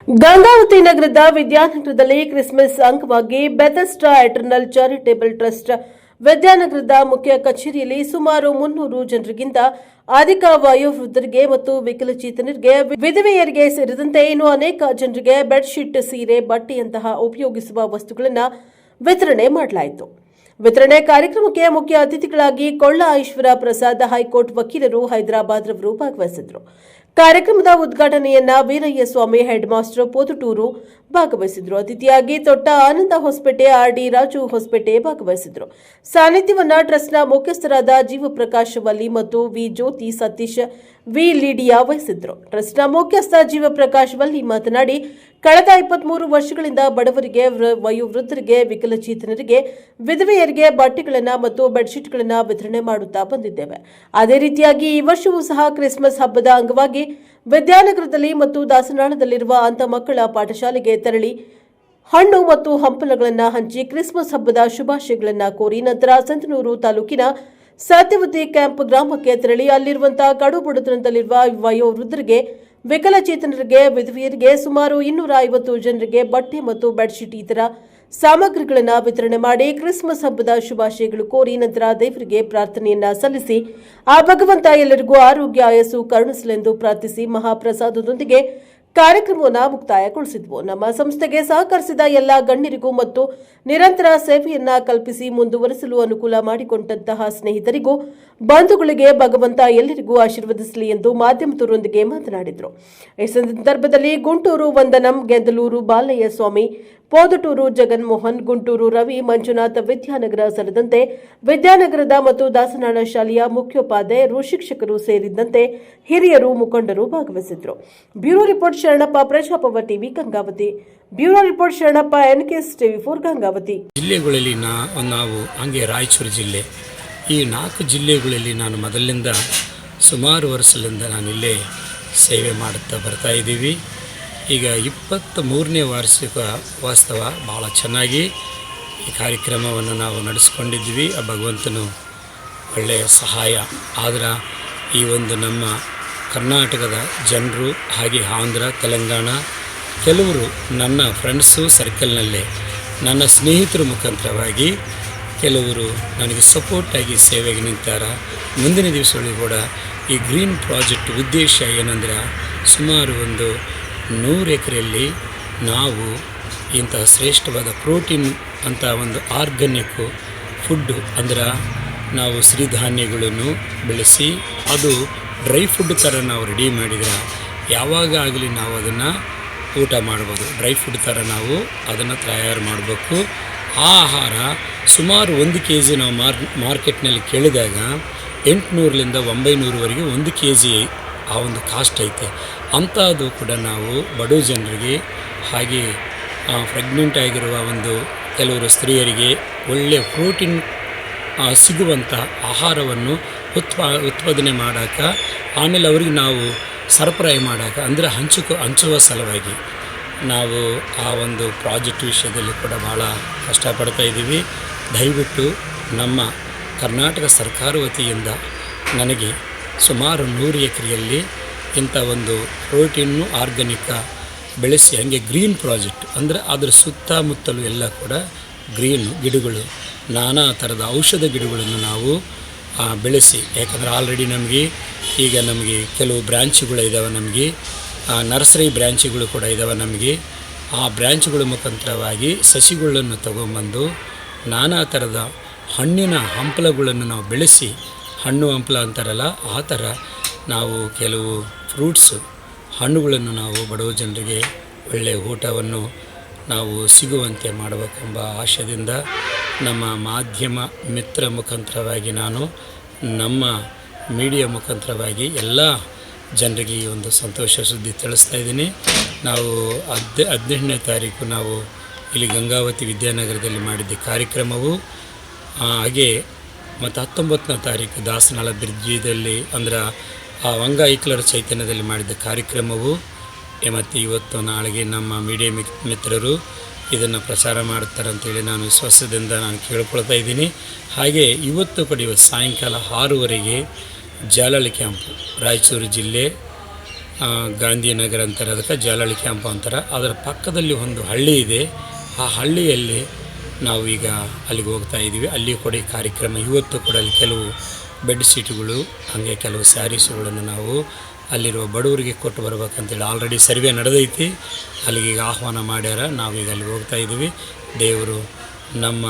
ಗಂಗಾವತಿ ನಗರದ ವಿದ್ಯಾನಗರದಲ್ಲಿ ಕ್ರಿಸ್ಮಸ್ ಅಂಗವಾಗಿ ಬೆಥೆಸ್ಡಾ eternal charitable trust ವಿದ್ಯಾನಗರದ ಮುಖ್ಯ ಕಚೇರಿಯಲ್ಲಿ ಸುಮಾರು 300 ಜನರಿಗಿಂತ ಅಧಿಕ ವಯೋವೃದ್ಧರಿಗೆ ಮತ್ತು ವಿಕಲಚೇತನರಿಗೆ, ವಿಧವೆಯರಿಗೆ ಸೇರಿದಂತೆ ಇನ್ನೂ ಅನೇಕ ಜನರಿಗೆ ಬೆಡ್ಶೀಟ್, ಸೀರೆ, ಬಟ್ಟೆಯಂತಹ ಉಪಯೋಗಿಸುವ ವಸ್ತುಗಳನ್ನು ವಿತರಣೆ ಮಾಡಲಾಯಿತು. ವಿತರಣೆ ಕಾರ್ಯಕ್ರಮಕ್ಕೆ ಮುಖ್ಯ ಅತಿಥಿಗಳಾಗಿ ಕೊಳ್ಳ ಈಶ್ವರ ಪ್ರಸಾದ್ ಹೈಕೋರ್ಟ್ ವಕೀಲರು ಹೈದರಾಬಾದ್ ರವರು ಭಾಗವಹಿಸಿದರು. ಕಾರ್ಯಕ್ರಮದ ಉದ್ಘಾಟನೆಯನ್ನ ವೀರಯ್ಯ ಸ್ವಾಮಿ ಹೆಡ್ ಮಾಸ್ಟರ್ ಪೋದುಟೂರು ಭಾಗವಹಿಸಿದರು. ಅತಿಥಿಯಾಗಿ ತೊಟ್ಟ ಆನಂದ ಹೊಸಪೇಟೆ, ಆರ್ಡಿ ರಾಜು ಹೊಸಪೇಟೆ ಭಾಗವಹಿಸಿದರು. ಸಾನ್ನಿಧ್ಯವನ್ನ ಟ್ರಸ್ಟ್ನ ಮುಖ್ಯಸ್ಥರಾದ ಜೀವಪ್ರಕಾಶ್ ವಲ್ಲಿ ಮತ್ತು ವಿ ಜ್ಯೋತಿ ಸತೀಶ್ ವಿ ಲೀಡಿಯಾ ವಹಿಸಿದ್ರು. ಟ್ರಸ್ಟ್ನ ಮುಖ್ಯಸ್ಥ ಜೀವಪ್ರಕಾಶ್ ವಲ್ಲಿ ಮಾತನಾಡಿ, ಕಳೆದ 23 ವರ್ಷಗಳಿಂದ ಬಡವರಿಗೆ, ವಯೋವೃದ್ಧರಿಗೆ, ವಿಕಲಚೇತನರಿಗೆ, ವಿಧವೆಯರಿಗೆ ಬಟ್ಟೆಗಳನ್ನು ಮತ್ತು ಬೆಡ್ಶೀಟ್ಗಳನ್ನು ವಿತರಣೆ ಮಾಡುತ್ತಾ ಬಂದಿದ್ದೇವೆ. ಅದೇ ರೀತಿಯಾಗಿ ಈ ವರ್ಷವೂ ಸಹ ಕ್ರಿಸ್ಮಸ್ ಹಬ್ಬದ ಅಂಗವಾಗಿ ವಿದ್ಯಾನಗರದಲ್ಲಿ ಮತ್ತು ದಾಸನಾಳದಲ್ಲಿರುವ ಅಂಧ ಮಕ್ಕಳ ಪಾಠಶಾಲೆಗೆ ತೆರಳಿ ಹಣ್ಣು ಮತ್ತು ಹಂಪಲುಗಳನ್ನು ಹಂಚಿ ಕ್ರಿಸ್ಮಸ್ ಹಬ್ಬದ ಶುಭಾಶಯಗಳನ್ನು ಕೋರಿ ನಂತರ ಸಂತನೂರು ತಾಲೂಕಿನ ಸತ್ಯವತಿ ಕ್ಯಾಂಪ್ ಗ್ರಾಮಕ್ಕೆ ತೆರಳಿ ಅಲ್ಲಿರುವಂತಹ ಕಡು ಬಡತನದಲ್ಲಿರುವ ವಯೋವೃದ್ಧರಿಗೆ, ವಿಕಲಚೇತನರಿಗೆ, ವಿಧವೆಯರಿಗೆ ಸುಮಾರು 250 ಜನರಿಗೆ ಬಟ್ಟೆ ಮತ್ತು ಬೆಡ್ಶೀಟ್ ಇತರ ಸಾಮಗ್ರಿಗಳನ್ನು ವಿತರಣೆ ಮಾಡಿ ಕ್ರಿಸ್ಮಸ್ ಹಬ್ಬದ ಶುಭಾಶಯಗಳು ಕೋರಿ ನಂತರ ದೇವರಿಗೆ ಪ್ರಾರ್ಥನೆಯನ್ನ ಸಲ್ಲಿಸಿ ಆ ಭಗವಂತ ಎಲ್ಲರಿಗೂ ಆರೋಗ್ಯ, ಆಯಸ್ಸು ಕರುಣಿಸಲೆಂದು ಪ್ರಾರ್ಥಿಸಿ ಮಹಾಪ್ರಸಾದದೊಂದಿಗೆ ಕಾರ್ಯಕ್ರಮವನ್ನು ಮುಕ್ತಾಯಗೊಳಿಸಿದ್ವು. ನಮ್ಮ ಸಂಸ್ಥೆಗೆ ಸಹಕರಿಸಿದ ಎಲ್ಲ ಗಣ್ಯರಿಗೂ ಮತ್ತು ನಿರಂತರ ಸೇವೆಯನ್ನ ಕಲ್ಪಿಸಿ ಮುಂದುವರಿಸಲು ಅನುಕೂಲ ಮಾಡಿಕೊಂಡಂತಹ ಸ್ನೇಹಿತರಿಗೂ, ಬಂಧುಗಳಿಗೆ ಭಗವಂತ ಎಲ್ಲರಿಗೂ ಆಶೀರ್ವದಿಸಲಿ ಎಂದು ಮಾಧ್ಯಮದವರೊಂದಿಗೆ ಮಾತನಾಡಿದರು. ಈ ಸಂದರ್ಭದಲ್ಲಿ ಗುಂಟೂರು ವಂದನಂ, ಗೆದ್ದಲೂರು ಬಾಲಯ್ಯ ಸ್ವಾಮಿ, ಪೋದಟೂರು ಜಗನ್ಮೋಹನ್, ಗುಂಟೂರು ರವಿ, ಮಂಜುನಾಥ್, ವಿದ್ಯಾನಗರ ಸೇರಿದಂತೆ ವಿದ್ಯಾನಗರದ ಮತ್ತು ದಾಸನಾಳ ಶಾಲೆಯ ಮುಖ್ಯೋಪಾಧ್ಯಾಯರು, ಶಿಕ್ಷಕರು ಸೇರಿದಂತೆ ಹಿರಿಯರು, ಮುಖಂಡರು ಭಾಗವಹಿಸಿದ್ರು. ಬ್ಯೂರೋ ರಿಪೋರ್ಟ್ ಶರಣಪ್ಪ, ಪ್ರಜಾಪವ TV, Gangavathi. Bureau report Sharanappa, NKS TV 4 Gangavathi. ಜಿಲ್ಲೆಗಳಲ್ಲಿ ನಾವು ಹಂಗೆ ರಾಯಚೂರು ಜಿಲ್ಲೆ, ಈ 4 ಜಿಲ್ಲೆಗಳಲ್ಲಿ ನಾನು ಮೊದಲಿನಿಂದ ಸುಮಾರು ವರ್ಷದಿಂದ ನಾನಿಲ್ಲೇ ಸೇವೆ ಮಾಡುತ್ತಾ ಬರ್ತಾ ಇದ್ದೀವಿ. ಈಗ 23ನೇ ವಾರ್ಷಿಕ ವಾಸ್ತವ ಭಾಳ ಚೆನ್ನಾಗಿ ಈ ಕಾರ್ಯಕ್ರಮವನ್ನು ನಾವು ನಡೆಸ್ಕೊಂಡಿದ್ವಿ. ಆ ಭಗವಂತನು ಒಳ್ಳೆಯ ಸಹಾಯ ಆದ್ರೆ ಈ ಒಂದು ನಮ್ಮ ಕರ್ನಾಟಕದ ಜನರು, ಹಾಗೆ ಆಂಧ್ರ, ತೆಲಂಗಾಣ, ಕೆಲವರು ನನ್ನ ಫ್ರೆಂಡ್ಸು ಸರ್ಕಲ್ನಲ್ಲೇ ನನ್ನ ಸ್ನೇಹಿತರ ಮುಖಾಂತರವಾಗಿ ಕೆಲವರು ನನಗೆ ಸಪೋರ್ಟಾಗಿ ಸೇವೆಗೆ ನಿಂತಾರ. ಮುಂದಿನ ದಿವಸಗಳು ಕೂಡ ಈ ಗ್ರೀನ್ ಪ್ರಾಜೆಕ್ಟ್ ಉದ್ದೇಶ ಏನಂದ್ರೆ, ಸುಮಾರು ಒಂದು 100 ಎಕರೆಯಲ್ಲಿ ನಾವು ಇಂತಹ ಶ್ರೇಷ್ಠವಾದ ಪ್ರೋಟೀನ್ ಅಂತ ಒಂದು ಆರ್ಗ್ಯಾನಿಕ್ ಫುಡ್ಡು ಅಂದ್ರೆ ನಾವು ಸಿರಿಧಾನ್ಯಗಳನ್ನು ಬೆಳೆಸಿ ಅದು ಡ್ರೈ ಫುಡ್ ಥರ ನಾವು ರೆಡಿ ಮಾಡಿದ್ರೆ ಯಾವಾಗ ಆಗಲಿ ನಾವು ಅದನ್ನು ಊಟ ಮಾಡ್ಬೋದು. ಡ್ರೈ ಫುಡ್ ಥರ ನಾವು ಅದನ್ನು ತಯಾರು ಮಾಡಬೇಕು. ಆ ಆಹಾರ ಸುಮಾರು 1 kg ನಾವು ಮಾರ್ಕೆಟ್ನಲ್ಲಿ ಕೇಳಿದಾಗ 800ರಿಂದ 900ವರೆಗೆ 1 kg ಆ ಒಂದು ಕಾಸ್ಟ್ ಐತೆ. ಅಂಥದ್ದು ಕೂಡ ನಾವು ಬಡ ಜನರಿಗೆ, ಹಾಗೆ ಪ್ರೆಗ್ನೆಂಟ್ ಆಗಿರುವ ಒಂದು ಕೆಲವರು ಸ್ತ್ರೀಯರಿಗೆ ಒಳ್ಳೆಯ ಪ್ರೋಟೀನ್ ಸಿಗುವಂಥ ಆಹಾರವನ್ನು ಉತ್ಪಾದನೆ ಮಾಡೋಕೆ, ಆಮೇಲೆ ಅವ್ರಿಗೆ ನಾವು ಸರಬರಾಜು ಮಾಡೋಕೆ ಅಂದರೆ ಹಂಚುವ ಸಲುವಾಗಿ ನಾವು ಆ ಒಂದು ಪ್ರಾಜೆಕ್ಟ್ ವಿಷಯದಲ್ಲಿ ಕೂಡ ಭಾಳ ಕಷ್ಟಪಡ್ತಾ ಇದ್ದೀವಿ. ದಯವಿಟ್ಟು ನಮ್ಮ ಕರ್ನಾಟಕ ಸರ್ಕಾರ ವತಿಯಿಂದ ನನಗೆ ಸುಮಾರು 100 ಎಕರೆಯಲ್ಲಿ ಇಂಥ ಒಂದು ಪ್ರೋಟೀನು ಆರ್ಗ್ಯಾನಿಕ ಬೆಳೆಸಿ, ಹಾಗೆ ಗ್ರೀನ್ ಪ್ರಾಜೆಕ್ಟ್ ಅಂದರೆ ಅದರ ಸುತ್ತಮುತ್ತಲೂ ಎಲ್ಲ ಕೂಡ ಗ್ರೀನ್ ಗಿಡಗಳು, ನಾನಾ ಥರದ ಔಷಧ ಗಿಡಗಳನ್ನು ನಾವು ಬೆಳೆಸಿ, ಯಾಕಂದರೆ ಆಲ್ರೆಡಿ ನಮಗೆ ಕೆಲವು ಬ್ರ್ಯಾಂಚ್ಗಳು ಇದ್ದಾವೆ, ನಮಗೆ ನರ್ಸರಿ ಬ್ರ್ಯಾಂಚ್ಗಳು ಕೂಡ ಇದ್ದಾವೆ. ನಮಗೆ ಆ ಬ್ರ್ಯಾಂಚ್ಗಳ ಮುಖಾಂತರವಾಗಿ ಸಸಿಗಳನ್ನು ತಗೊಂಬಂದು ನಾನಾ ಥರದ ಹಣ್ಣಿನ ಹಂಪಲುಗಳನ್ನು ನಾವು ಬೆಳೆಸಿ, ಹಣ್ಣು ಹಂಪಲ ಅಂತಾರಲ್ಲ ಆ ಥರ ನಾವು ಕೆಲವು ಫ್ರೂಟ್ಸು, ಹಣ್ಣುಗಳನ್ನು ನಾವು ಬಡವ ಜನರಿಗೆ ಒಳ್ಳೆಯ ಊಟವನ್ನು ನಾವು ಸಿಗುವಂತೆ ಮಾಡಬೇಕೆಂಬ ಆಶಯದಿಂದ ನಮ್ಮ ಮಾಧ್ಯಮ ಮಿತ್ರ ಮುಖಾಂತರವಾಗಿ ನಾನು ನಮ್ಮ ಮೀಡಿಯಾ ಮುಖಾಂತರವಾಗಿ ಎಲ್ಲ ಜನರಿಗೆ ಈ ಒಂದು ಸಂತೋಷ ಸುದ್ದಿ ತಿಳಿಸ್ತಾ ಇದ್ದೀನಿ. ನಾವು 18ನೇ ತಾರೀಕು ನಾವು ಇಲ್ಲಿ ಗಂಗಾವತಿ ವಿದ್ಯಾನಗರದಲ್ಲಿ ಮಾಡಿದ್ದ ಕಾರ್ಯಕ್ರಮವು, ಹಾಗೆ ಮತ್ತು 19ನೇ ತಾರೀಕು ದಾಸನಾಳ ಬ್ರಿಡ್ಜಿದಲ್ಲಿ ಅಂದ್ರೆ ಆ ಅಂಗವಿಕಲರ ಚೈತನ್ಯದಲ್ಲಿ ಮಾಡಿದ್ದ ಕಾರ್ಯಕ್ರಮವು, ಮತ್ತು ಇವತ್ತು ನಾಳೆಗೆ ನಮ್ಮ ಮೀಡಿಯಾ ಮಿತ್ರರು ಇದನ್ನು ಪ್ರಚಾರ ಮಾಡ್ತಾರೆ ಅಂತೇಳಿ ನಾನು ವಿಶ್ವಾಸದಿಂದ ನಾನು ಕೇಳ್ಕೊಳ್ತಾ ಇದ್ದೀನಿ. ಹಾಗೆ ಇವತ್ತು ಕೂಡ ಸಾಯಂಕಾಲ 6ವರೆಗೆ ಜಾಲಹಳ್ಳಿ ಕ್ಯಾಂಪು, ರಾಯಚೂರು ಜಿಲ್ಲೆ ಗಾಂಧಿನಗರ ಅಂತಾರೆ, ಅದಕ್ಕೆ ಜಾಲಹಳ್ಳಿ ಕ್ಯಾಂಪ್ ಅಂತಾರೆ. ಅದರ ಪಕ್ಕದಲ್ಲಿ ಒಂದು ಹಳ್ಳಿ ಇದೆ. ಆ ಹಳ್ಳಿಯಲ್ಲಿ ನಾವು ಈಗ ಅಲ್ಲಿಗೆ ಹೋಗ್ತಾ ಇದ್ದೀವಿ. ಅಲ್ಲಿ ಕೂಡ ಈ ಕಾರ್ಯಕ್ರಮ ಇವತ್ತು ಕೂಡ ಅಲ್ಲಿ ಕೆಲವು ಬೆಡ್ ಶೀಟ್ಗಳು, ಹಾಗೆ ಕೆಲವು ಸ್ಯಾರೀಸ್ಗಳನ್ನು ನಾವು ಅಲ್ಲಿರುವ ಬಡವರಿಗೆ ಕೊಟ್ಟು ಬರ್ಬೇಕಂತೇಳಿ ಆಲ್ರೆಡಿ ಸರ್ವೆ ನಡೆದೈತಿ. ಅಲ್ಲಿಗೆ ಈಗ ಆಹ್ವಾನ ಮಾಡ್ಯಾರ. ನಾವೀಗ ಅಲ್ಲಿ ಹೋಗ್ತಾ ಇದ್ದೀವಿ. ದೇವರು ನಮ್ಮ